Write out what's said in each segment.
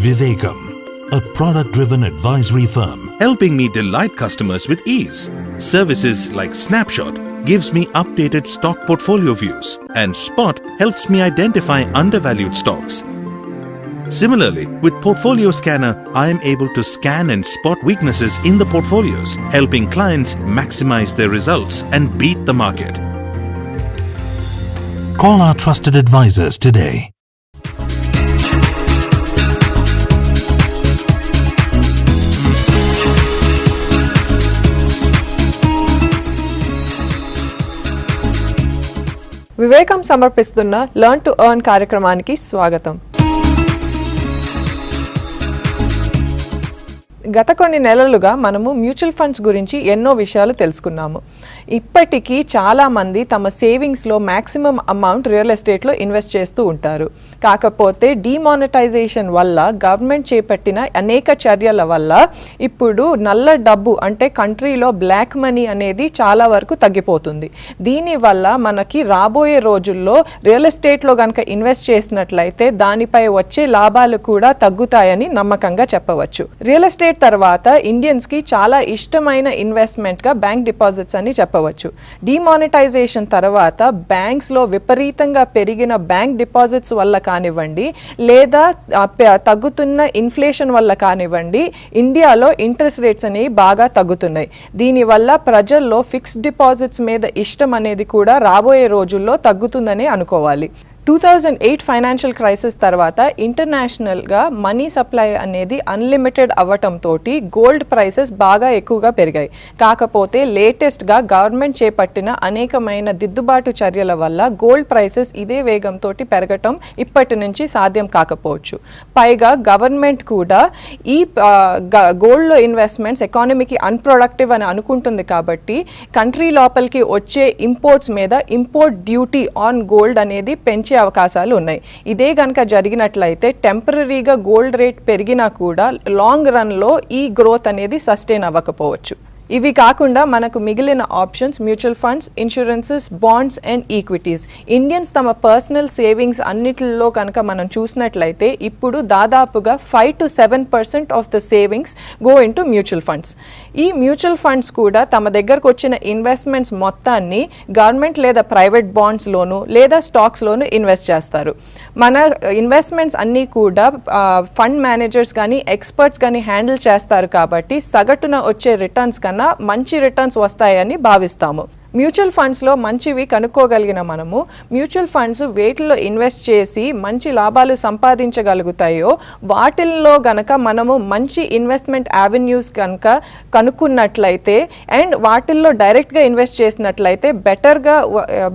Vivekam, a product-driven advisory firm, helping me delight customers with ease. Services like Snapshot gives me updated stock portfolio views, and Spot helps me identify undervalued stocks. Similarly, with Portfolio Scanner, I am able to scan and spot weaknesses in the portfolios, helping clients maximize their results and beat the market. call our trusted advisors today. వివేకం సమర్పిస్తున్న learn to earn కార్యక్రమానికి స్వాగతం. గత కొన్ని నెలలుగా మనము mutual funds గురించి ఎన్నో విషయాలు తెలుసుకున్నాము. ఇప్పటికీ చాలామంది తమ సేవింగ్స్లో మ్యాక్సిమం అమౌంట్ రియల్ ఎస్టేట్లో ఇన్వెస్ట్ చేస్తూ ఉంటారు. కాకపోతే డిమానిటైజేషన్ వల్ల గవర్నమెంట్ చేపట్టిన అనేక చర్యల వల్ల ఇప్పుడు నల్ల డబ్బు అంటే కంట్రీలో బ్లాక్ మనీ అనేది చాలా వరకు తగ్గిపోతుంది. దీనివల్ల మనకి రాబోయే రోజుల్లో రియల్ ఎస్టేట్లో కనుక ఇన్వెస్ట్ చేసినట్లయితే దానిపై వచ్చే లాభాలు కూడా తగ్గుతాయని నమ్మకంగా చెప్పవచ్చు. రియల్ ఎస్టేట్ తర్వాత ఇండియన్స్కి చాలా ఇష్టమైన ఇన్వెస్ట్మెంట్గా బ్యాంక్ డిపాజిట్స్ అని చెప్పవచ్చు. డిమానిటైజేషన్ తర్వాత బ్యాంక్స్లో విపరీతంగా పెరిగిన బ్యాంక్ డిపాజిట్స్ వల్ల కానివ్వండి, లేదా తగ్గుతున్న ఇన్ఫ్లేషన్ వల్ల కానివ్వండి, ఇండియాలో ఇంట్రెస్ట్ రేట్స్ అనేవి బాగా తగ్గుతున్నాయి. దీనివల్ల ప్రజల్లో ఫిక్స్డ్ డిపాజిట్స్ మీద ఇష్టం అనేది కూడా రాబోయే రోజుల్లో తగ్గుతుందని అనుకోవాలి. 2008 ఫైనాన్షియల్ క్రైసిస్ తర్వాత ఇంటర్నేషనల్గా మనీ సప్లై అనేది అన్లిమిటెడ్ అవ్వటంతో గోల్డ్ ప్రైసెస్ బాగా ఎక్కువగా పెరిగాయి. కాకపోతే లేటెస్ట్గా గవర్నమెంట్ చేపట్టిన అనేకమైన దిద్దుబాటు చర్యల వల్ల గోల్డ్ ప్రైసెస్ ఇదే వేగంతో పెరగటం ఇప్పటి నుంచి సాధ్యం కాకపోవచ్చు. పైగా గవర్నమెంట్ కూడా ఈ గోల్డ్లో ఇన్వెస్ట్మెంట్స్ ఎకానమీకి అన్ప్రొడక్టివ్ అని అనుకుంటుంది. కాబట్టి కంట్రీ లోపలికి వచ్చే ఇంపోర్ట్స్ మీద ఇంపోర్ట్ డ్యూటీ ఆన్ గోల్డ్ అనేది పెంచే అవకాశాలు ఉన్నాయి. ఇదే కనుక జరిగినట్లయితే టెంపరరీగా గోల్డ్ రేట్ పెరిగినా కూడా లాంగ్ రన్లో ఈ గ్రోత్ అనేది సస్టైన్ అవ్వకపోవచ్చు. ఇవి కాకుండా మనకు మిగిలిన options mutual funds, insurances, bonds and equities. Indians తమ పర్సనల్ సేవింగ్స్ అన్నిటిలో కనుక మనం చూసినట్లయితే ఇప్పుడు దాదాపుగా 5 to 7% of the savings go in to mutual funds. ఈ మ్యూచువల్ ఫండ్స్ కూడా తమ దగ్గరకు వచ్చిన ఇన్వెస్ట్మెంట్స్ మొత్తాన్ని గవర్నమెంట్ లేదా ప్రైవేట్ బాండ్స్లోను లేదా స్టాక్స్లోను ఇన్వెస్ట్ చేస్తారు. మన ఇన్వెస్ట్మెంట్స్ అన్నీ కూడా ఫండ్ మేనేజర్స్ కానీ ఎక్స్పర్ట్స్ కానీ హ్యాండిల్ చేస్తారు. కాబట్టి సగటున వచ్చే రిటర్న్స్ కన్నా మంచి రిటర్న్స్ వస్తాయని భావిస్తాము. మ్యూచువల్ ఫండ్స్లో మంచివి కనుక్కోగలిగిన మనము మ్యూచువల్ ఫండ్స్ వేటిలో ఇన్వెస్ట్ చేసి మంచి లాభాలు సంపాదించగలుగుతాయో వాటిల్లో గనక మనము మంచి ఇన్వెస్ట్మెంట్ యావెన్యూస్ కనుక కనుక్కున్నట్లయితే అండ్ వాటిల్లో డైరెక్ట్గా ఇన్వెస్ట్ చేసినట్లయితే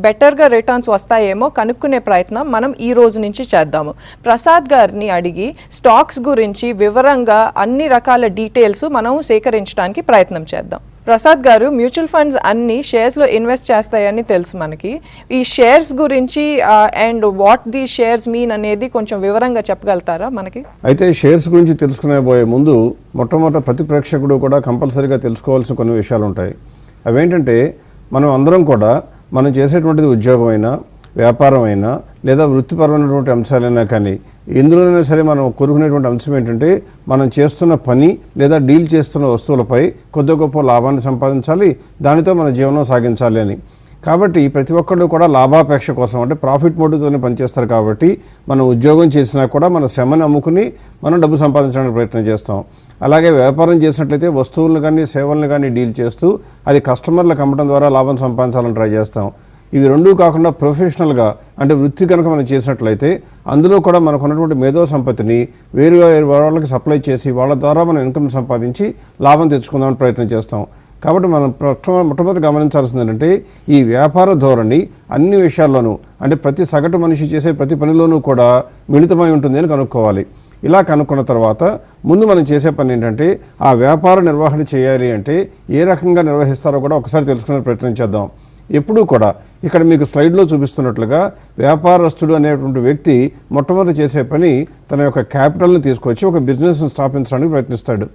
బెటర్గా రిటర్న్స్ వస్తాయేమో కనుక్కునే ప్రయత్నం మనం ఈ రోజు నుంచి చేద్దాము. ప్రసాద్ గారిని అడిగి స్టాక్స్ గురించి వివరంగా అన్ని రకాల డీటెయిల్స్ మనం సేకరించడానికి ప్రయత్నం చేద్దాం. ప్రసాద్ గారు, మ్యూచువల్ ఫండ్స్ అన్ని షేర్స్లో ఇన్వెస్ట్ చేస్తాయని తెలుసు మనకి. ఈ షేర్స్ గురించి and what the shares mean అనేది కొంచెం వివరంగా చెప్పగలుగుతారా మనకి? అయితే షేర్స్ గురించి తెలుసుకునే పోయే ముందు మొట్టమొదట ప్రతి ప్రేక్షకుడు కూడా కంపల్సరీగా తెలుసుకోవాల్సిన కొన్ని విషయాలు ఉంటాయి. అవేంటంటే మనం అందరం కూడా మనం చేసేటువంటిది ఉద్యోగమైనా, వ్యాపారమైనా లేదా వృత్తిపరమైనటువంటి అంశాలైనా కానీ ఎందులోనైనా సరే మనం కోరుకునేటువంటి అంశం ఏంటంటే మనం చేస్తున్న పని లేదా డీల్ చేస్తున్న వస్తువులపై కొద్ది గొప్ప లాభాన్ని సంపాదించాలి, దానితో మన జీవనం సాగించాలి అని. కాబట్టి ప్రతి ఒక్కళ్ళు కూడా లాభాపేక్ష కోసం అంటే ప్రాఫిట్ మోటివ్తోనే పనిచేస్తారు. కాబట్టి మనం ఉద్యోగం చేసినా కూడా మన శ్రమని అమ్ముకుని మనం డబ్బు సంపాదించడానికి ప్రయత్నం చేస్తాం. అలాగే వ్యాపారం చేసినట్లయితే వస్తువులను కానీ సేవలను కానీ డీల్ చేస్తూ అది కస్టమర్లకు అమ్మడం ద్వారా లాభం సంపాదించాలని ట్రై చేస్తాం. ఇవి రెండూ కాకుండా ప్రొఫెషనల్గా అంటే వృత్తి కనుక మనం చేసినట్లయితే అందులో కూడా మనకు ఉన్నటువంటి మేధో సంపత్తిని వేరుగా వాళ్ళకి సప్లై చేసి వాళ్ళ ద్వారా మనం ఇన్కమ్ సంపాదించి లాభం తెచ్చుకుందామని ప్రయత్నం చేస్తాం. కాబట్టి మనం మొట్టమొదటి గమనించాల్సింది ఏంటంటే ఈ వ్యాపార ధోరణి అన్ని విషయాల్లోనూ అంటే ప్రతి సగటు మనిషి చేసే ప్రతి పనిలోనూ కూడా మిళితమై ఉంటుంది అని కనుక్కోవాలి. ఇలా కనుక్కున్న తర్వాత ముందు మనం చేసే పని ఏంటంటే ఆ వ్యాపార నిర్వహణ చేయాలి అంటే ఏ రకంగా నిర్వహిస్తారో కూడా ఒకసారి తెలుసుకునే ప్రయత్నం చేద్దాం. ఎప్పుడూ కూడా ఇక్కడ మీకు స్లైడ్లో చూపిస్తున్నట్లుగా వ్యాపారస్తుడు అనేటువంటి వ్యక్తి మొట్టమొదటి చేసే పని తన యొక్క క్యాపిటల్ని తీసుకొచ్చి ఒక బిజినెస్ని స్థాపించడానికి ప్రయత్నిస్తాడు.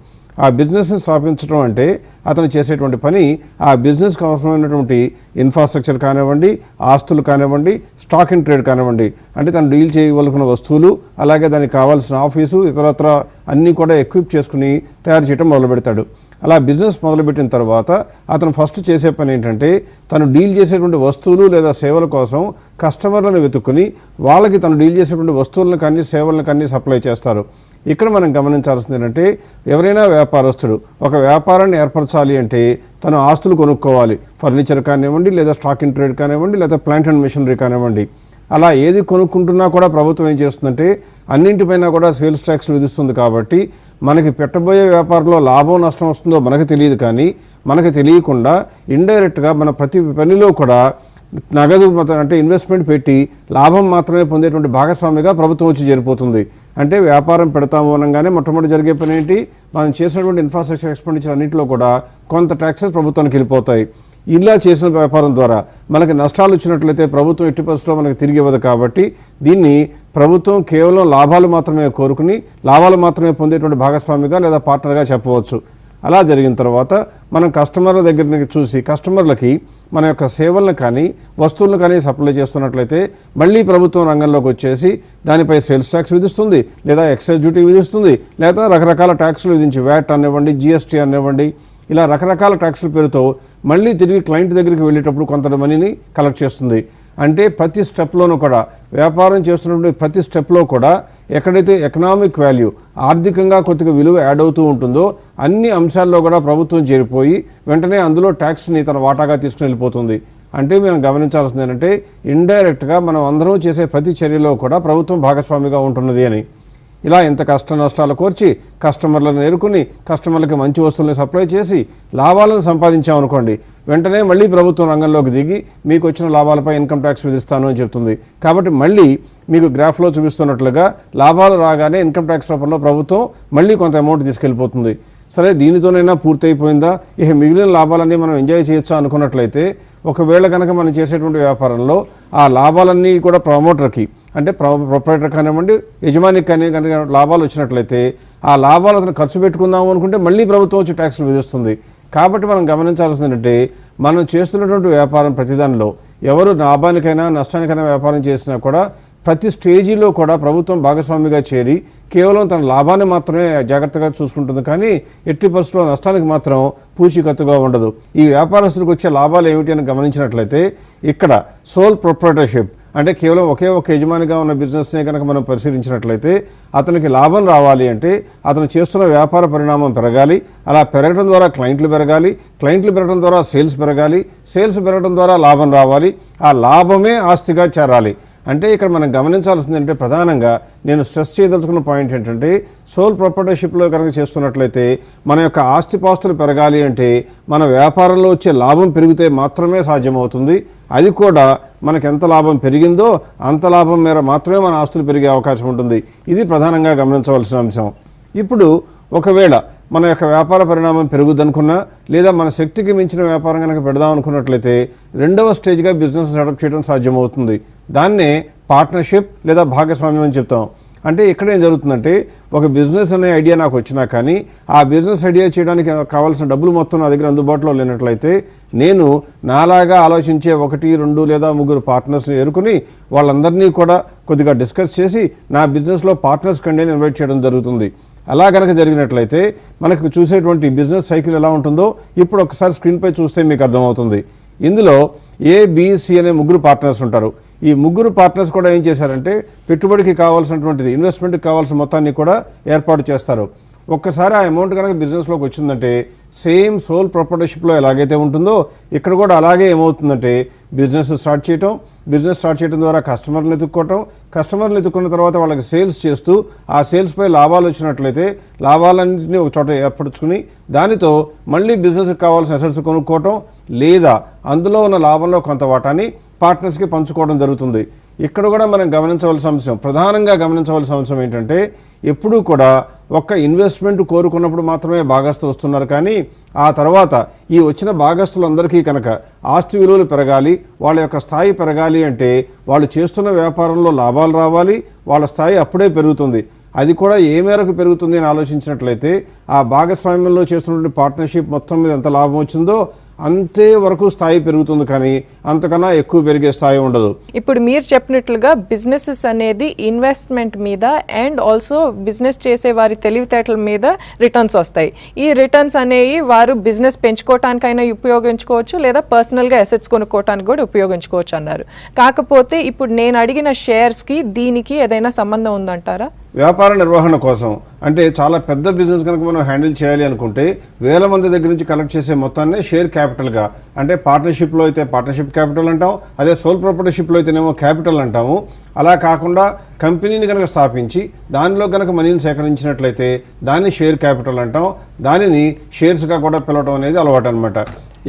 ఆ బిజినెస్ని స్థాపించడం అంటే అతను చేసేటువంటి పని ఆ బిజినెస్కి అవసరమైనటువంటి ఇన్ఫ్రాస్ట్రక్చర్ కానివ్వండి, ఆస్తులు కానివ్వండి, స్టాక్ ఇన్ ట్రేడ్ కానివ్వండి, అంటే తను డీల్ చేయవలసిన వస్తువులు, అలాగే దానికి కావాల్సిన ఆఫీసు, ఇతరత్ర అన్నీ కూడా ఎక్విప్ చేసుకుని తయారు చేయడం మొదలు పెడతాడు. అలా బిజినెస్ మొదలుపెట్టిన తర్వాత అతను ఫస్ట్ చేసే పని ఏంటంటే తను డీల్ చేసేటువంటి వస్తువులు లేదా సేవల కోసం కస్టమర్లను వెతుక్కుని వాళ్ళకి తను డీల్ చేసేటువంటి వస్తువులను కానీ సేవలను కానీ సప్లై చేస్తారు. ఇక్కడ మనం గమనించాల్సింది ఏంటంటే ఎవరైనా వ్యాపారస్తుడు ఒక వ్యాపారాన్ని ఏర్పరచాలి అంటే తను ఆస్తులు కొనుక్కోవాలి. ఫర్నిచర్ కానివ్వండి, లేదా స్టాక్ ఇన్ ట్రేడ్ కానివ్వండి, లేదా ప్లాంట్ అండ్ మెషినరీ కానివ్వండి. అలా ఏది కొనుక్కుంటున్నా కూడా ప్రభుత్వం ఏం చేస్తుందంటే అన్నింటిపైన కూడా సేల్స్ ట్యాక్స్ విధిస్తుంది. కాబట్టి మనకి పెట్టబోయే వ్యాపారంలో లాభం నష్టం వస్తుందో మనకు తెలియదు, కానీ మనకు తెలియకుండా ఇండైరెక్ట్గా మన ప్రతి పనిలో కూడా నగదు అంటే ఇన్వెస్ట్మెంట్ పెట్టి లాభం మాత్రమే పొందేటువంటి భాగస్వామిగా ప్రభుత్వం వచ్చి చేరిపోతుంది. అంటే వ్యాపారం పెడతాము అనగానే మొట్టమొదటి జరిగే పని ఏంటి, మనం చేసినటువంటి ఇన్ఫ్రాస్ట్రక్చర్ ఎక్స్పెండిచర్ అన్నింటిలో కూడా కొంత ట్యాక్సెస్ ప్రభుత్వానికి వెళ్ళిపోతాయి. ఇలా చేసిన వ్యాపారం ద్వారా మనకి నష్టాలు వచ్చినట్లయితే ప్రభుత్వం ఎట్టి పరిస్థితుల్లో మనకి తిరిగి ఇవ్వదు. కాబట్టి దీన్ని ప్రభుత్వం కేవలం లాభాలు మాత్రమే కోరుకుని లాభాలు మాత్రమే పొందేటువంటి భాగస్వామిగా లేదా పార్ట్నర్గా చెప్పవచ్చు. అలా జరిగిన తర్వాత మనం కస్టమర్ల దగ్గర చూసి కస్టమర్లకి మన యొక్క సేవలను కానీ వస్తువులను కానీ సప్లై చేస్తున్నట్లయితే మళ్ళీ ప్రభుత్వం రంగంలోకి వచ్చేసి దానిపై సేల్స్ ట్యాక్స్ విధిస్తుంది, లేదా ఎక్సైజ్ డ్యూటీ విధిస్తుంది, లేదా రకరకాల ట్యాక్సులు విధించి వ్యాట్ అనివ్వండి, జిఎస్టీ అనివ్వండి, ఇలా రకరకాల ట్యాక్సుల పేరుతో మళ్ళీ తిరిగి క్లయింట్ దగ్గరికి వెళ్ళేటప్పుడు కొంత మనీని కలెక్ట్ చేస్తుంది. అంటే ప్రతి స్టెప్లోనూ కూడా వ్యాపారం చేస్తున్నప్పుడు ప్రతి స్టెప్లో కూడా ఎక్కడైతే ఎకనామిక్ వాల్యూ ఆర్థికంగా కొద్దిగా విలువ యాడ్ అవుతూ ఉంటుందో అన్ని అంశాల్లో కూడా ప్రభుత్వం చేరిపోయి వెంటనే అందులో ట్యాక్స్ని తన వాటాగా తీసుకుని వెళ్ళిపోతుంది. అంటే మనం గమనించాల్సింది ఏంటంటే ఇండైరెక్ట్గా మనం అందరం చేసే ప్రతి చర్యలో కూడా ప్రభుత్వం భాగస్వామిగా ఉంటున్నది అని. ఇలా ఎంత కష్ట నష్టాలు కోర్చి కస్టమర్లను ఎరుకుని కస్టమర్లకి మంచి వస్తువులను సప్లై చేసి లాభాలను సంపాదించామనుకోండి, వెంటనే మళ్ళీ ప్రభుత్వం రంగంలోకి దిగి మీకు వచ్చిన లాభాలపై ఇన్కమ్ ట్యాక్స్ విధిస్తాను అని చెప్తుంది. కాబట్టి మళ్ళీ మీకు గ్రాఫ్లో చూపిస్తున్నట్లుగా లాభాలు రాగానే ఇన్కమ్ ట్యాక్స్ రూపంలో ప్రభుత్వం మళ్ళీ కొంత అమౌంట్ తీసుకెళ్ళిపోతుంది. సరే, దీనితోనైనా పూర్తి అయిపోయిందా, ఇక మిగిలిన లాభాలన్నీ మనం ఎంజాయ్ చేయొచ్చా అనుకున్నట్లయితే ఒకవేళ కనుక మనం చేసేటువంటి వ్యాపారంలో ఆ లాభాలన్నీ కూడా ప్రమోటర్కి అంటే ప్రొపరేటర్ కానివ్వండి, యజమానికి కానీ కనుక లాభాలు వచ్చినట్లయితే ఆ లాభాలు అతను ఖర్చు పెట్టుకుందాము అనుకుంటే మళ్ళీ ప్రభుత్వం వచ్చి ట్యాక్స్లు విధిస్తుంది. కాబట్టి మనం గమనించాల్సింది ఏంటంటే మనం చేస్తున్నటువంటి వ్యాపారం ప్రతిదానిలో ఎవరు లాభానికైనా నష్టానికైనా వ్యాపారం చేసినా కూడా ప్రతి స్టేజీలో కూడా ప్రభుత్వం భాగస్వామిగా చేరి కేవలం తన లాభాన్ని మాత్రమే జాగ్రత్తగా చూసుకుంటుంది, కానీ ఎట్టి పరిస్థితుల్లో నష్టానికి మాత్రం పూచీకత్తుగా ఉండదు. ఈ వ్యాపారస్తులకు వచ్చే లాభాలు ఏమిటి అని గమనించినట్లయితే ఇక్కడ సోల్ ప్రొప్రైటర్షిప్ అంటే కేవలం ఒకే ఒక యజమానిగా ఉన్న బిజినెస్నే కనుక మనం పరిశీలించినట్లయితే అతనికి లాభం రావాలి అంటే అతను చేస్తున్న వ్యాపార పరిణామం పెరగాలి. అలా పెరగడం ద్వారా క్లయింట్లు పెరగాలి, క్లయింట్లు పెరగడం ద్వారా సేల్స్ పెరగాలి, సేల్స్ పెరగడం ద్వారా లాభం రావాలి, ఆ లాభమే ఆస్తిగా చేరాలి. అంటే ఇక్కడ మనం గమనించాల్సింది అంటే ప్రధానంగా నేను స్ట్రెస్ చేయదలుచుకున్న పాయింట్ ఏంటంటే సోల్ ప్రొప్రైటర్షిప్లో కనుక చేస్తున్నట్లయితే మన యొక్క ఆస్తిపాస్తులు పెరగాలి అంటే మన వ్యాపారంలో వచ్చే లాభం పెరిగితే మాత్రమే సాధ్యమవుతుంది. అది కూడా మనకు ఎంత లాభం పెరిగిందో అంత లాభం మేర మాత్రమే మన ఆస్తులు పెరిగే అవకాశం ఉంటుంది. ఇది ప్రధానంగా గమనించవలసిన అంశం. ఇప్పుడు ఒకవేళ మన యొక్క వ్యాపార పరిణామం పెరుగుదనుకున్నా లేదా మన శక్తికి మించిన వ్యాపారం కనుక పెడదాం అనుకున్నట్లయితే రెండవ స్టేజ్గా బిజినెస్ సెటప్ చేయడం సాధ్యమవుతుంది. దాన్నే పార్ట్నర్షిప్ లేదా భాగస్వామ్యం అని చెప్తాం. అంటే ఇక్కడ ఏం జరుగుతుందంటే ఒక బిజినెస్ అనే ఐడియా నాకు వచ్చినా కానీ ఆ బిజినెస్ ఐడియా చేయడానికి కావాల్సిన డబ్బులు మొత్తం నా దగ్గర అందుబాటులో లేనట్లయితే నేను నాలాగా ఆలోచించే 1, 2 లేదా 3 పార్ట్నర్స్ని ఎరుకుని వాళ్ళందరినీ కూడా కొద్దిగా డిస్కస్ చేసి నా బిజినెస్లో పార్ట్నర్స్ కంటే ఇన్వైట్ చేయడం జరుగుతుంది. అలా కనుక జరిగినట్లయితే మనకు చూసేటువంటి బిజినెస్ సైకిల్ ఎలా ఉంటుందో ఇప్పుడు ఒకసారి స్క్రీన్పై చూస్తే మీకు అర్థమవుతుంది. ఇందులో ABC అనే 3 పార్ట్నర్స్ ఉంటారు. ఈ 3 పార్ట్నర్స్ కూడా ఏం చేశారంటే పెట్టుబడికి కావాల్సినటువంటిది ఇన్వెస్ట్మెంట్కి కావాల్సిన మొత్తాన్ని కూడా ఏర్పాటు చేస్తారు. ఒక్కసారి ఆ అమౌంట్ కనుక బిజినెస్లోకి వచ్చిందంటే సేమ్ సోల్ ప్రొప్రైటర్షిప్లో ఎలాగైతే ఉంటుందో ఇక్కడ కూడా అలాగే ఏమవుతుందంటే బిజినెస్ స్టార్ట్ చేయడం ద్వారా కస్టమర్లు ఎత్తుక్కున్న తర్వాత వాళ్ళకి సేల్స్ చేస్తూ ఆ సేల్స్పై లాభాలు వచ్చినట్లయితే లాభాలన్నింటినీ ఒక చోట ఏర్పరచుకుని దానితో మళ్ళీ బిజినెస్కి కావాల్సిన అసెట్స్ కొనుక్కోవటం లేదా అందులో ఉన్న లాభంలో కొంత వాటాని పార్ట్నర్స్కి పంచుకోవడం జరుగుతుంది. ఇక్కడ కూడా మనం ప్రధానంగా గమనించవలసిన అంశం ఏంటంటే ఎప్పుడూ కూడా ఒక్క ఇన్వెస్ట్మెంట్ కోరుకున్నప్పుడు మాత్రమే భాగస్తులు వస్తున్నారు, కానీ ఆ తర్వాత ఈ వచ్చిన భాగస్తులందరికీ కనుక ఆస్తి విలువలు పెరగాలి, వాళ్ళ యొక్క స్థాయి పెరగాలి అంటే వాళ్ళు చేస్తున్న వ్యాపారంలో లాభాలు రావాలి, వాళ్ళ స్థాయి అప్పుడే పెరుగుతుంది. అది కూడా ఏ మేరకు పెరుగుతుంది అని ఆలోచించినట్లయితే ఆ భాగస్వామ్యంలో చేస్తున్నటువంటి పార్ట్నర్షిప్ మొత్తం మీద ఎంత లాభం వచ్చిందో అంతే వరకు స్థాయి పెరుగుతుంది, కానీ అంతకన్నా ఎక్కువ పెరిగే స్థాయి ఉండదు. ఇప్పుడు మీరు చెప్పినట్లుగా బిజినెసెస్ అనేది ఇన్వెస్ట్మెంట్ మీద అండ్ ఆల్సో బిజినెస్ చేసే వారి తెలివితేటల మీద రిటర్న్స్ వస్తాయి. ఈ రిటర్న్స్ అనేవి వారు బిజినెస్ పెంచుకోవటానికైనా ఉపయోగించుకోవచ్చు, లేదా పర్సనల్గా అసెట్స్ కొనుక్కోవటానికి కూడా ఉపయోగించుకోవచ్చు అన్నారు. కాకపోతే ఇప్పుడు నేను అడిగిన షేర్స్కి దీనికి ఏదైనా సంబంధం ఉందంటారా? వ్యాపార నిర్వహణ కోసం అంటే చాలా పెద్ద బిజినెస్ కనుక మనం హ్యాండిల్ చేయాలి అనుకుంటే వేల మంది దగ్గర నుంచి కలెక్ట్ చేసే మొత్తాన్ని షేర్ క్యాపిటల్గా, అంటే పార్ట్నర్షిప్లో అయితే పార్ట్నర్షిప్ క్యాపిటల్ అంటాం, అదే సోల్ ప్రొప్రైటర్షిప్లో అయితేనేమో క్యాపిటల్ అంటాము. అలా కాకుండా కంపెనీని కనుక స్థాపించి దానిలో కనుక మనీని సేకరించినట్లయితే దాన్ని షేర్ క్యాపిటల్ అంటాం. దానిని షేర్స్గా కూడా పిలవడం అనేది అలవాటు అనమాట.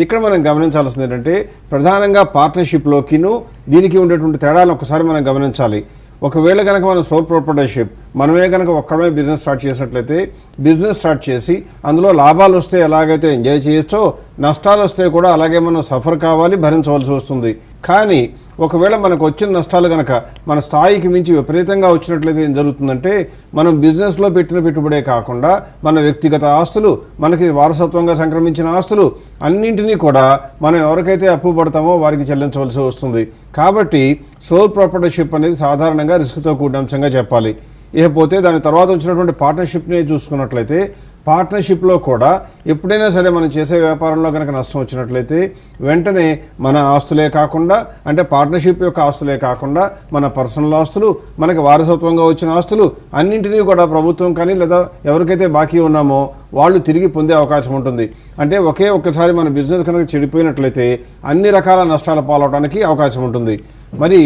ఇక్కడ మనం గమనించాల్సింది ఏంటంటే ప్రధానంగా పార్ట్నర్షిప్లోకిను దీనికి ఉండేటువంటి తేడాలను ఒకసారి మనం గమనించాలి. ఒకవేళ కనుక మనం సోల్ ప్రొప్రైటర్షిప్ మనమే కనుక ఒక్కడమే బిజినెస్ స్టార్ట్ చేసినట్లయితే బిజినెస్ స్టార్ట్ చేసి అందులో లాభాలు వస్తే ఎలాగైతే ఎంజాయ్ చేయొచ్చో నష్టాలు వస్తే కూడా అలాగే మనం సఫర్ కావాలి, భరించవలసి వస్తుంది. కానీ ఒకవేళ మనకు వచ్చిన నష్టాలు కనుక మన స్థాయికి మించి విపరీతంగా వచ్చినట్లయితే ఏం జరుగుతుందంటే మనం బిజినెస్లో పెట్టిన పెట్టుబడే కాకుండా మన వ్యక్తిగత ఆస్తులు, మనకి వారసత్వంగా సంక్రమించిన ఆస్తులు అన్నింటినీ కూడా మనం ఎవరికైతే అప్పు పడతామో వారికి చెల్లించవలసి వస్తుంది. కాబట్టి సోల్ ప్రాపర్టీషిప్ అనేది సాధారణంగా రిస్క్తో కూడిన అంశంగా చెప్పాలి. ఇకపోతే దాని తర్వాత వచ్చినటువంటి పార్ట్నర్షిప్ని చూసుకున్నట్లయితే పార్ట్నర్షిప్లో కూడా ఎప్పుడైనా సరే మనం చేసే వ్యాపారంలో కనుక నష్టం వచ్చినట్లయితే వెంటనే మన ఆస్తులే కాకుండా, అంటే పార్ట్నర్షిప్ యొక్క ఆస్తులే కాకుండా మన పర్సనల్ ఆస్తులు, మనకి వారసత్వంగా వచ్చిన ఆస్తులు అన్నింటినీ కూడా ప్రభుత్వం కానీ లేదా ఎవరికైతే బాకీ ఉన్నామో వాళ్ళు తిరిగి పొందే అవకాశం ఉంటుంది. అంటే ఒక్కసారి మన బిజినెస్ కనుక చెడిపోయినట్లయితే అన్ని రకాల నష్టాల పాలవడానికి అవకాశం ఉంటుంది. మరి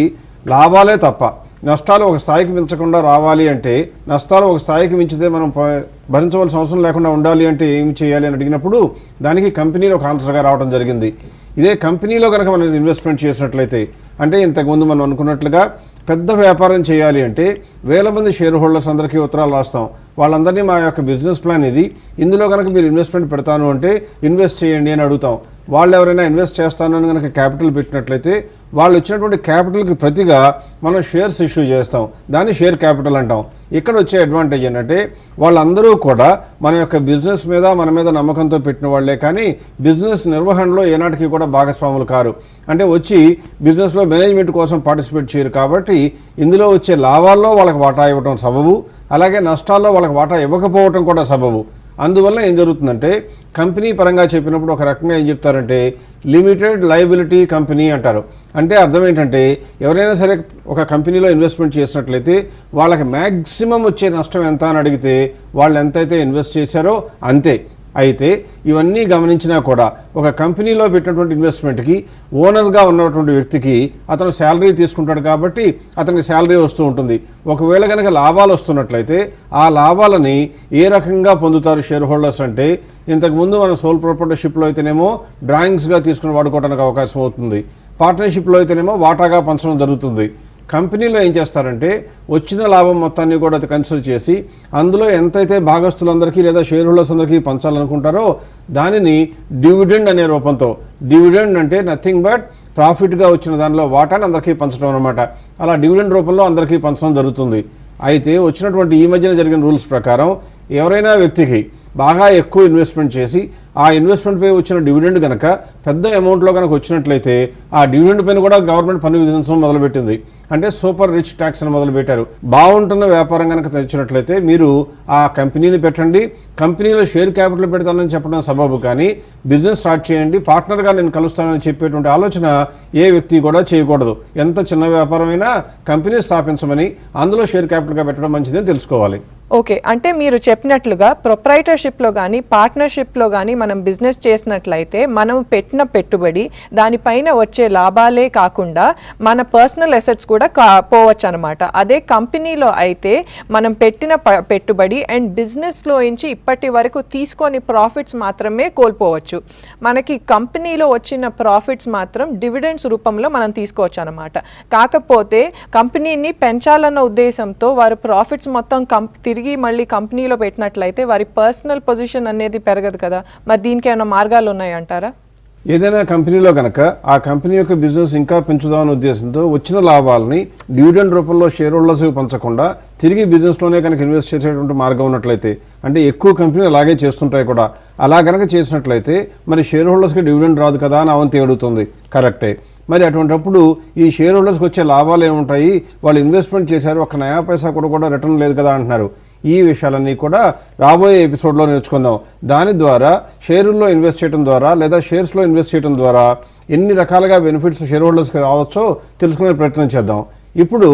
లాభాలే తప్ప నష్టాలు ఒక స్థాయికి మించకుండా రావాలి అంటే, నష్టాలు ఒక స్థాయికి మించితే మనం భరించవలసిన అవసరం లేకుండా ఉండాలి అంటే ఏమి చేయాలి అని అడిగినప్పుడు దానికి కంపెనీలో ఒక ఆన్సర్గా రావడం జరిగింది. ఇదే కంపెనీలో కనుక మనం ఇన్వెస్ట్మెంట్ చేసినట్లయితే, అంటే ఇంతకుముందు మనం అనుకున్నట్లుగా పెద్ద వ్యాపారం చేయాలి అంటే వేల మంది షేర్ హోల్డర్స్ అందరికీ ఉత్తరాలు రాస్తాం. వాళ్ళందరినీ మా యొక్క బిజినెస్ ప్లాన్ ఇది, ఇందులో కనుక మీరు ఇన్వెస్ట్మెంట్ పెడతాను అంటే ఇన్వెస్ట్ చేయండి అని అడుగుతాం. వాళ్ళు ఎవరైనా ఇన్వెస్ట్ చేస్తాను అని కనుక క్యాపిటల్ పెట్టినట్లయితే వాళ్ళు ఇచ్చినటువంటి క్యాపిటల్కి ప్రతిగా మనం షేర్స్ ఇష్యూ చేస్తాం. దాన్ని షేర్ క్యాపిటల్ అంటాం. ఇక్కడ వచ్చే అడ్వాంటేజ్ ఏంటంటే వాళ్ళందరూ కూడా మన యొక్క బిజినెస్ మీద మన మీద నమ్మకంతో పెట్టిన వాళ్లే, కానీ బిజినెస్ నిర్వహణలో ఏనాటికి కూడా భాగస్వాములు కారు. అంటే వచ్చి బిజినెస్లో మేనేజ్మెంట్ కోసం పార్టిసిపేట్ చేయరు. కాబట్టి ఇందులో వచ్చే లాభాల్లో వాళ్ళకి వాటా ఇవ్వడం సబబు, అలాగే నష్టాల్లో వాళ్ళకి వాటా ఇవ్వకపోవటం కూడా సబబు. అందువల్ల ఏం జరుగుతుందంటే కంపెనీ పరంగా చెప్పినప్పుడు ఒక రకంగా ఏం చెప్తారంటే లిమిటెడ్ లయబిలిటీ కంపెనీ అంటారు. అంటే అర్థం ఏంటంటే ఎవరైనా సరే ఒక కంపెనీలో ఇన్వెస్ట్మెంట్ చేసినట్లయితే వాళ్ళకి మ్యాక్సిమం వచ్చే నష్టం ఎంత అని అడిగితే వాళ్ళు ఎంతైతే ఇన్వెస్ట్ చేశారో అంతే. అయితే ఇవన్నీ గమనించినా కూడా ఒక కంపెనీలో పెట్టినటువంటి ఇన్వెస్ట్మెంట్కి ఓనర్గా ఉన్నటువంటి వ్యక్తికి అతను శాలరీ తీసుకుంటాడు కాబట్టి అతనికి శాలరీ వస్తూ ఉంటుంది. ఒకవేళ కనుక లాభాలు వస్తున్నట్లయితే ఆ లాభాలని ఏ రకంగా పొందుతారు షేర్ హోల్డర్స్ అంటే, ఇంతకుముందు మన సోల్ ప్రొప్రైటర్షిప్లో అయితేనేమో డ్రాయింగ్స్గా తీసుకుని వాడుకోవడానికి అవకాశం అవుతుంది, పార్ట్నర్షిప్లో అయితేనేమో వాటాగా పంచడం జరుగుతుంది. కంపెనీలో ఏం చేస్తారంటే వచ్చిన లాభం మొత్తాన్ని కూడా కన్సిడర్ చేసి అందులో ఎంతైతే భాగస్తులందరికీ లేదా షేర్ హోల్డర్స్ అందరికీ పంచాలనుకుంటారో దానిని డివిడెండ్ అనే రూపంతో, డివిడెండ్ అంటే నథింగ్ బట్ ప్రాఫిట్గా వచ్చిన దానిలో వాటాని అందరికీ పంచడం అనమాట. అలా డివిడెండ్ రూపంలో అందరికీ పంచడం జరుగుతుంది. అయితే వచ్చినటువంటి ఈ మధ్యన జరిగిన రూల్స్ ప్రకారం ఎవరైనా వ్యక్తికి బాగా ఎక్కువ ఇన్వెస్ట్మెంట్ చేసి ఆ ఇన్వెస్ట్మెంట్ పై వచ్చిన డివిడెండ్ కనుక పెద్ద అమౌంట్లో కనుక వచ్చినట్లయితే ఆ డివిడెండ్ పైన కూడా గవర్నమెంట్ పన్ను విధించడం మొదలుపెట్టింది. అంటే సూపర్ రిచ్ ట్యాక్స్ అని మొదలుపెట్టారు. బాగుంటున్న వ్యాపారం కనుక తెచ్చినట్లయితే మీరు ఆ కంపెనీని పెట్టండి, కంపెనీలో షేర్ క్యాపిటల్ పెడతానని చెప్పడం సబబు, కానీ బిజినెస్ స్టార్ట్ చేయండి, పార్ట్నర్గా నేను కలుస్తానని చెప్పేటువంటి ఆలోచన ఏ వ్యక్తి కూడా చేయకూడదు. ఎంత చిన్న వ్యాపారమైనా కంపెనీ స్థాపించమని అందులో షేర్ క్యాపిటల్గా పెట్టడం మంచిదని తెలుసుకోవాలి. ఓకే, అంటే మీరు చెప్పినట్లుగా ప్రొప్రైటర్షిప్లో కానీ పార్ట్నర్షిప్లో కానీ మనం బిజినెస్ చేసినట్లయితే మనం పెట్టిన పెట్టుబడి దానిపైన వచ్చే లాభాలే కాకుండా మన పర్సనల్ అసెట్స్ కూడా పోవచ్చు అనమాట. అదే కంపెనీలో అయితే మనం పెట్టిన పెట్టుబడి అండ్ బిజినెస్లో నుంచి ఇప్పటి వరకు తీసుకొని ప్రాఫిట్స్ మాత్రమే కోల్పోవచ్చు. మనకి కంపెనీలో వచ్చిన ప్రాఫిట్స్ మాత్రం డివిడెండ్స్ రూపంలో మనం తీసుకోవచ్చు అనమాట. కాకపోతే కంపెనీని పెంచాలన్న ఉద్దేశంతో వారు ప్రాఫిట్స్ మొత్తం తిరిగి మళ్ళీ కంపెనీలో పెట్టినట్లయితే వారి పర్సనల్ పొజిషన్ అనేది పెరగదు కదా. మరి దీనికి ఏమైనా మార్గాలు ఉన్నాయంటారా? ఏదైనా కంపెనీలో కనుక ఆ కంపెనీ యొక్క బిజినెస్ ఇంకా పెంచుదామనే ఉద్దేశంతో వచ్చిన లాభాలని డివిడెండ్ రూపంలో షేర్ హోల్డర్స్కి పంచకుండా తిరిగి బిజినెస్లోనే కనుక ఇన్వెస్ట్ చేసేటువంటి మార్గం ఉన్నట్లయితే, అంటే ఎక్కువ కంపెనీలు అలాగే చేస్తుంటాయి కూడా, అలా కనుక చేసినట్లయితే మరి షేర్ హోల్డర్స్కి డివిడెండ్ రాదు కదా అని అవంతి అడుగుతుంది. కరెక్టే. మరి అటువంటిప్పుడు ఈ షేర్ హోల్డర్స్కి వచ్చే లాభాలు ఏముంటాయి, వాళ్ళు ఇన్వెస్ట్మెంట్ చేశారు, ఒక్క నయా పైసా కూడా రిటర్న్ లేదు కదా అంటున్నారు. ఈ విషయాలన్నీ కూడా రాబోయే ఎపిసోడ్లో నేర్చుకుందాం. దాని ద్వారా షేరుల్లో ఇన్వెస్ట్ చేయడం ద్వారా లేదా షేర్స్లో ఇన్వెస్ట్ చేయడం ద్వారా ఎన్ని రకాలుగా బెనిఫిట్స్ షేర్ హోల్డర్స్కి రావచ్చో తెలుసుకునే ప్రయత్నం చేద్దాం. ఇప్పుడు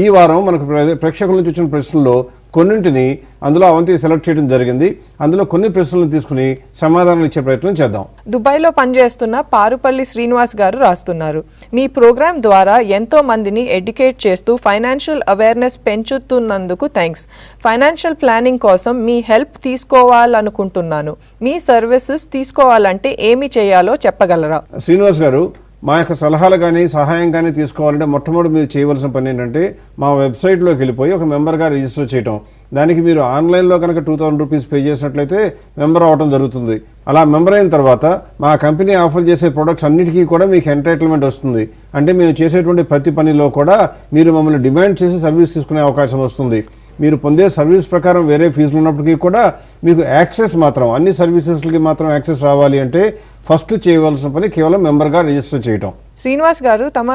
ఈ వారం మనకు ప్రేక్షకుల నుంచి వచ్చిన ప్రశ్నల్లో కొన్నింటిని అందులో అవంతి సెలెక్ట్ చేయడం జరిగింది. అందులో కొన్ని ప్రశ్నలు తీసుకుని సమాధానాలు ఇచ్చే ప్రయత్నం చేద్దాం. దుబాయ్లో పనిచేస్తున్న పారుపల్లి శ్రీనివాస్ గారు రాస్తున్నారు, మీ ప్రోగ్రామ్ ద్వారా ఎంతో మందిని ఎడ్యుకేట్ చేస్తూ ఫైనాన్షియల్ అవేర్నెస్ పెంచుతున్నందుకు థ్యాంక్స్. ఫైనాన్షియల్ ప్లానింగ్ కోసం మీ హెల్ప్ తీసుకోవాలనుకుంటున్నాను. మీ సర్వీసెస్ తీసుకోవాలంటే ఏమి చేయాలో చెప్పగలరా? శ్రీనివాస్ గారు, మా యొక్క సలహాలు కానీ సహాయం కానీ తీసుకోవాలంటే మొట్టమొదటి మీరు చేయవలసిన పని ఏంటంటే మా వెబ్సైట్లోకి వెళ్ళిపోయి ఒక మెంబర్గా రిజిస్టర్ చేయటం. దానికి మీరు ఆన్లైన్లో కనుక 2000 రూపీస్ పే చేసినట్లయితే మెంబర్ అవడం జరుగుతుంది. అలా మెంబర్ అయిన తర్వాత మా కంపెనీ ఆఫర్ చేసే ప్రొడక్ట్స్ అన్నిటికీ కూడా మీకు ఎంటైటిల్మెంట్ వస్తుంది. అంటే మేము చేసేటువంటి ప్రతి పనిలో కూడా మీరు మమ్మల్ని డిమాండ్ చేసి సర్వీస్ తీసుకునే అవకాశం వస్తుంది. మీరు పొందే సర్వీస్ ప్రకారం వేరే ఫీజులు ఉన్నప్పటికీ కూడా మీకు యాక్సెస్ మాత్రం అన్ని సర్వీసెస్కి మాత్రం యాక్సెస్ రావాలి అంటే ఫస్ట్ చేయవలసిన పని కేవలం మెంబర్గా రిజిస్టర్ చేయటం. శ్రీనివాస్ గారు తమ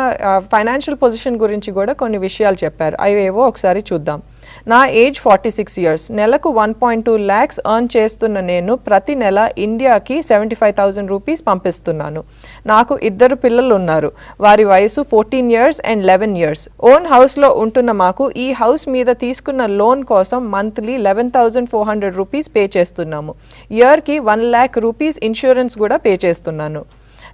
ఫైనాన్షియల్ పొజిషన్ గురించి కూడా కొన్ని విషయాలు చెప్పారు. అవేవో ఒకసారి చూద్దాం. నా ఏజ్ 46 years, నెలకు 1.2 lakhs ఎర్న్ చేస్తున్న నేను ప్రతి నెల ఇండియాకి 75,000 రూపీస్ పంపిస్తున్నాను. నాకు 2 పిల్లలు ఉన్నారు. వారి వయసు 14 years and 11 years. ఓన్ హౌస్లో ఉంటున్న మాకు ఈ హౌస్ మీద తీసుకున్న లోన్ కోసం మంత్లీ 11,400 రూపీస్ పే చేస్తున్నాము. ఇయర్కి 1 lakh రూపీస్ ఇన్సూరెన్స్ కూడా పే చేస్తున్నాను.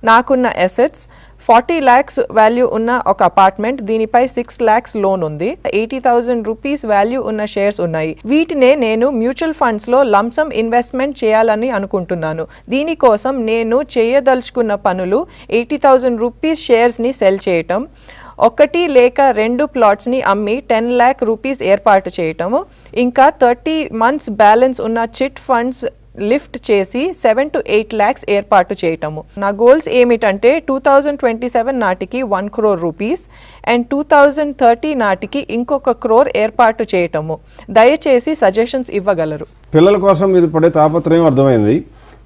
నాకున్న అసెట్స్ 40 lakhs వాల్యూ ఉన్న ఒక అపార్ట్మెంట్, దీనిపై 6 lakhs లోన్ ఉంది. 80,000 రూపీస్ వాల్యూ ఉన్న షేర్స్ ఉన్నాయి. వీటినే నేను మ్యూచువల్ ఫండ్స్ లో లంసమ్ ఇన్వెస్ట్మెంట్ చేయాలని అనుకుంటున్నాను. దీనికోసం నేను చేయదలుచుకున్న పనులు 80,000 రూపీస్ షేర్స్ ని సెల్ చేయటం, 1 లేక 2 ప్లాట్స్ని అమ్మి 10 lakh రూపీస్ ఏర్పాటు చేయటము, ఇంకా 30 months బ్యాలెన్స్ ఉన్న చిట్ ఫండ్స్ లిఫ్ట్ చేసి 7 to 8 lakhs ఏర్పాటు చేయటము. నా గోల్స్ ఏమిటంటే 2027 నాటికి 1 crore రూపీస్ అండ్ 2030 నాటికి ఇంకొక crore ఏర్పాటు చేయటము. దయచేసి సజెషన్స్ ఇవ్వగలరు. పిల్లల కోసం మీరు పడే తాపత్రయం అర్థమైంది.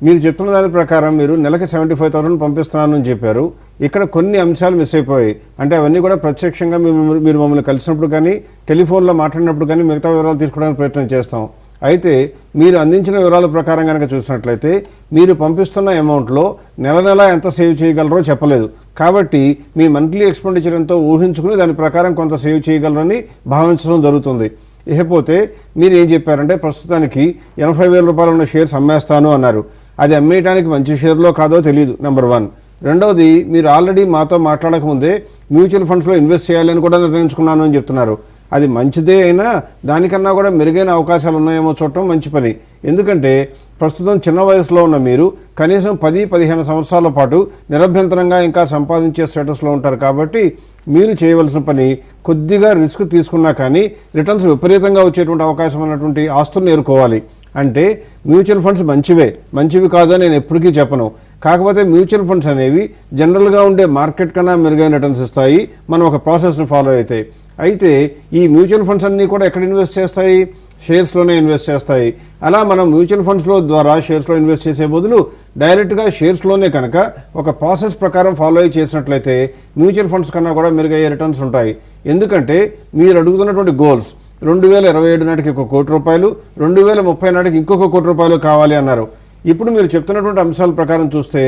మీరు చెప్తున్న దాని ప్రకారం మీరు నెలకి 75,000 పంపిస్తున్నాను అని చెప్పారు. ఇక్కడ కొన్ని అంశాలు మిస్ అయిపోయాయి. అంటే అవన్నీ కూడా ప్రత్యక్షంగా మీరు మమ్మల్ని కలిసినప్పుడు కానీ టెలిఫోన్లో మాట్లాడినప్పుడు కానీ మిగతా వివరాలు తీసుకోవడానికి ప్రయత్నం చేస్తాం. అయితే మీరు అందించిన వివరాల ప్రకారం కనుక చూసినట్లయితే మీరు పంపిస్తున్న అమౌంట్లో నెల నెల ఎంత సేవ్ చేయగలరో చెప్పలేదు. కాబట్టి మీ మంత్లీ ఎక్స్పెండిచర్ ఎంతో ఊహించుకుని దాని ప్రకారం కొంత సేవ్ చేయగలరని భావించడం జరుగుతుంది. ఇకపోతే మీరు ఏం చెప్పారంటే ప్రస్తుతానికి 80,000 రూపాయలు ఉన్న షేర్స్ అమ్మేస్తాను అన్నారు. అది అమ్మేయడానికి మంచి షేర్లో కాదో తెలియదు, నెంబర్ 1. రెండవది, మీరు ఆల్రెడీ మాతో మాట్లాడకముందే మ్యూచువల్ ఫండ్స్లో ఇన్వెస్ట్ చేయాలని కూడా నిర్ణయించుకున్నాను అని చెప్తున్నారు. అది మంచిదే అయినా దానికన్నా కూడా మెరుగైన అవకాశాలు ఉన్నాయేమో చూడటం మంచి పని. ఎందుకంటే ప్రస్తుతం చిన్న వయసులో ఉన్న మీరు కనీసం 10-15 సంవత్సరాల పాటు నిరభ్యంతరంగా ఇంకా సంపాదించే స్టేటస్లో ఉంటారు. కాబట్టి మీరు చేయవలసిన పని కొద్దిగా రిస్క్ తీసుకున్నా కానీ రిటర్న్స్ విపరీతంగా వచ్చేటువంటి అవకాశం ఉన్నటువంటి ఆస్తులను ఎదుర్కోవాలి. అంటే మ్యూచువల్ ఫండ్స్ మంచివి కాదు అని నేను ఎప్పటికీ చెప్పను. కాకపోతే మ్యూచువల్ ఫండ్స్ అనేవి జనరల్గా ఉండే మార్కెట్ కన్నా మెరుగైన రిటర్న్స్ ఇస్తాయి మనం ఒక ప్రాసెస్ని ఫాలో అయితే ఈ మ్యూచువల్ ఫండ్స్ అన్నీ కూడా ఎక్కడ ఇన్వెస్ట్ చేస్తాయి? షేర్స్లోనే ఇన్వెస్ట్ చేస్తాయి. అలా మనం మ్యూచువల్ ఫండ్స్లో ద్వారా షేర్స్లో ఇన్వెస్ట్ చేసే బదులు డైరెక్ట్గా షేర్స్లోనే కనుక ఒక ప్రాసెస్ ప్రకారం ఫాలో చేసినట్లయితే మ్యూచువల్ ఫండ్స్ కన్నా కూడా మెరుగయ్యే రిటర్న్స్ ఉంటాయి. ఎందుకంటే మీరు అడుగుతున్నటువంటి గోల్స్ 2027 నాటికి 1 కోటి రూపాయలు, 2030 నాటికి ఇంకొక 1 కోటి రూపాయలు కావాలి అన్నారు. ఇప్పుడు మీరు చెప్తున్నటువంటి అంశాల ప్రకారం చూస్తే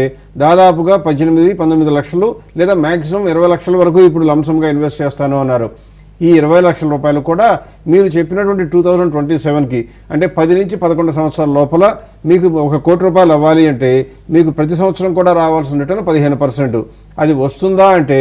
దాదాపుగా 18-19 లక్షలు లేదా మ్యాక్సిమం 20 లక్షల వరకు ఇప్పుడు లంసంగా ఇన్వెస్ట్ చేస్తాను అన్నారు. ఈ 20 లక్షల రూపాయలు కూడా మీరు చెప్పినటువంటి 2027కి అంటే 10 నుంచి 11 సంవత్సరాల లోపల మీకు 1 కోటి రూపాయలు అవ్వాలి అంటే మీకు ప్రతి సంవత్సరం కూడా రావాల్సిన రిటర్న్ 15%. అది వస్తుందా అంటే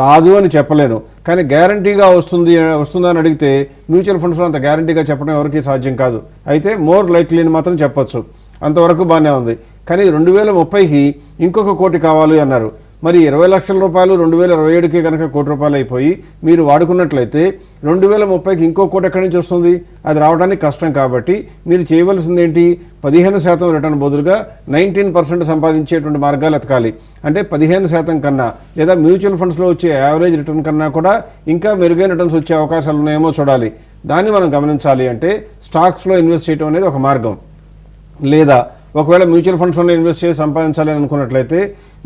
రాదు అని చెప్పలేను, కానీ గ్యారంటీగా వస్తుందా అని అడిగితే మ్యూచువల్ ఫండ్స్లో అంత గ్యారంటీగా చెప్పడం ఎవరికీ సాధ్యం కాదు. అయితే మోర్ లైక్లీ అని మాత్రం చెప్పొచ్చు. అంతవరకు బాగానే ఉంది. కానీ 2030కి ఇంకొక 1 కోటి కావాలి అన్నారు. మరి 20 లక్షల రూపాయలు 2027కి కనుక కోటి రూపాయలు అయిపోయి మీరు వాడుకున్నట్లయితే 2030కి ఇంకో కోటి ఎక్కడి నుంచి వస్తుంది? అది రావడానికి కష్టం. కాబట్టి మీరు చేయవలసింది ఏంటి? 15% రిటర్న్ బదులుగా 19% సంపాదించేటువంటి మార్గాలు ఎతకాలి. అంటే 15% కన్నా లేదా మ్యూచువల్ ఫండ్స్లో వచ్చే యావరేజ్ రిటర్న్ కన్నా కూడా ఇంకా మెరుగైన రిటర్న్స్ వచ్చే అవకాశాలు ఉన్నాయేమో చూడాలి. దాన్ని మనం గమనించాలి. అంటే స్టాక్స్లో ఇన్వెస్ట్ చేయడం అనేది ఒక మార్గం. లేదా ఒకవేళ మ్యూచువల్ ఫండ్స్లో ఇన్వెస్ట్ చేసి సంపాదించాలి అనుకున్నట్లయితే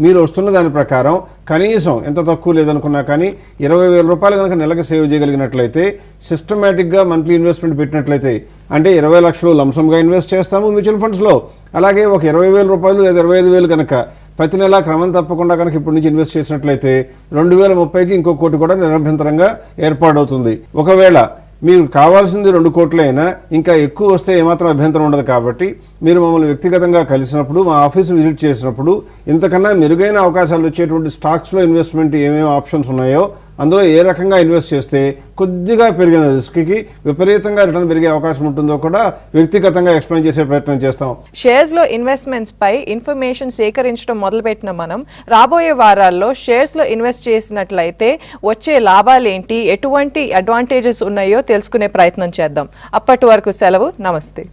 మీరు వస్తున్న దాని ప్రకారం కనీసం ఎంత తక్కువ లేదనుకున్నా కానీ 20,000 రూపాయలు కనుక నెలకు సేవ్ చేయగలిగినట్లయితే సిస్టమేటిక్గా మంత్లీ ఇన్వెస్ట్మెంట్ పెట్టినట్లయితే అంటే 20 లక్షలు లంసమ్గా ఇన్వెస్ట్ చేస్తాము మ్యూచువల్ ఫండ్స్లో. అలాగే ఒక 20,000 రూపాయలు లేదా 25,000 కనుక ప్రతి నెల క్రమం తప్పకుండా కనుక ఇప్పటి నుంచి ఇన్వెస్ట్ చేసినట్లయితే 2030కి ఇంకో కోటి కూడా నిరభ్యంతరంగా ఏర్పాటవుతుంది. ఒకవేళ మీరు కావాల్సింది 2 కోట్లైనా ఇంకా ఎక్కువ వస్తే ఏమాత్రం అభ్యంతరం ఉండదు. కాబట్టి మీరు మమ్మల్ని వ్యక్తిగతంగా కలిసినప్పుడు మా ఆఫీసు విజిట్ చేసినప్పుడు ఇంతకన్నా మెరుగైన అవకాశాలు వచ్చేటువంటి స్టాక్స్లో ఇన్వెస్ట్మెంట్ ఏమేమి ఆప్షన్స్ ఉన్నాయో అందులో ఏ రకంగా ఇన్వెస్ట్ చేస్తే కొద్దిగా పెరిగిన రిస్క్కి విపరీతంగా రిటర్న్ పెరిగే అవకాశం ఉంటుందో కూడా వ్యక్తిగతంగా ఎక్స్ప్లెయిన్ చేసే ప్రయత్నం చేస్తాం. షేర్స్ లో ఇన్వెస్ట్మెంట్స్ పై ఇన్ఫర్మేషన్ సేకరించడం మొదలుపెట్టిన మనం రాబోయే వారాల్లో షేర్స్ లో ఇన్వెస్ట్ చేసినట్లయితే వచ్చే లాభాలేంటి, ఎటువంటి అడ్వాంటేజెస్ ఉన్నాయో తెలుసుకునే ప్రయత్నం చేద్దాం. అప్పటి వరకు సెలవు. నమస్తే.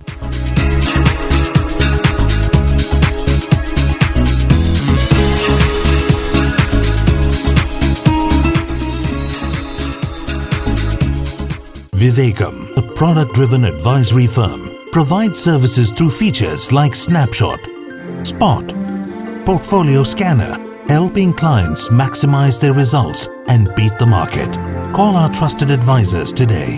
Vivekam, a product-driven advisory firm, provides services through features like Snapshot, Spot, Portfolio Scanner, helping clients maximize their results and beat the market. Call our trusted advisors today.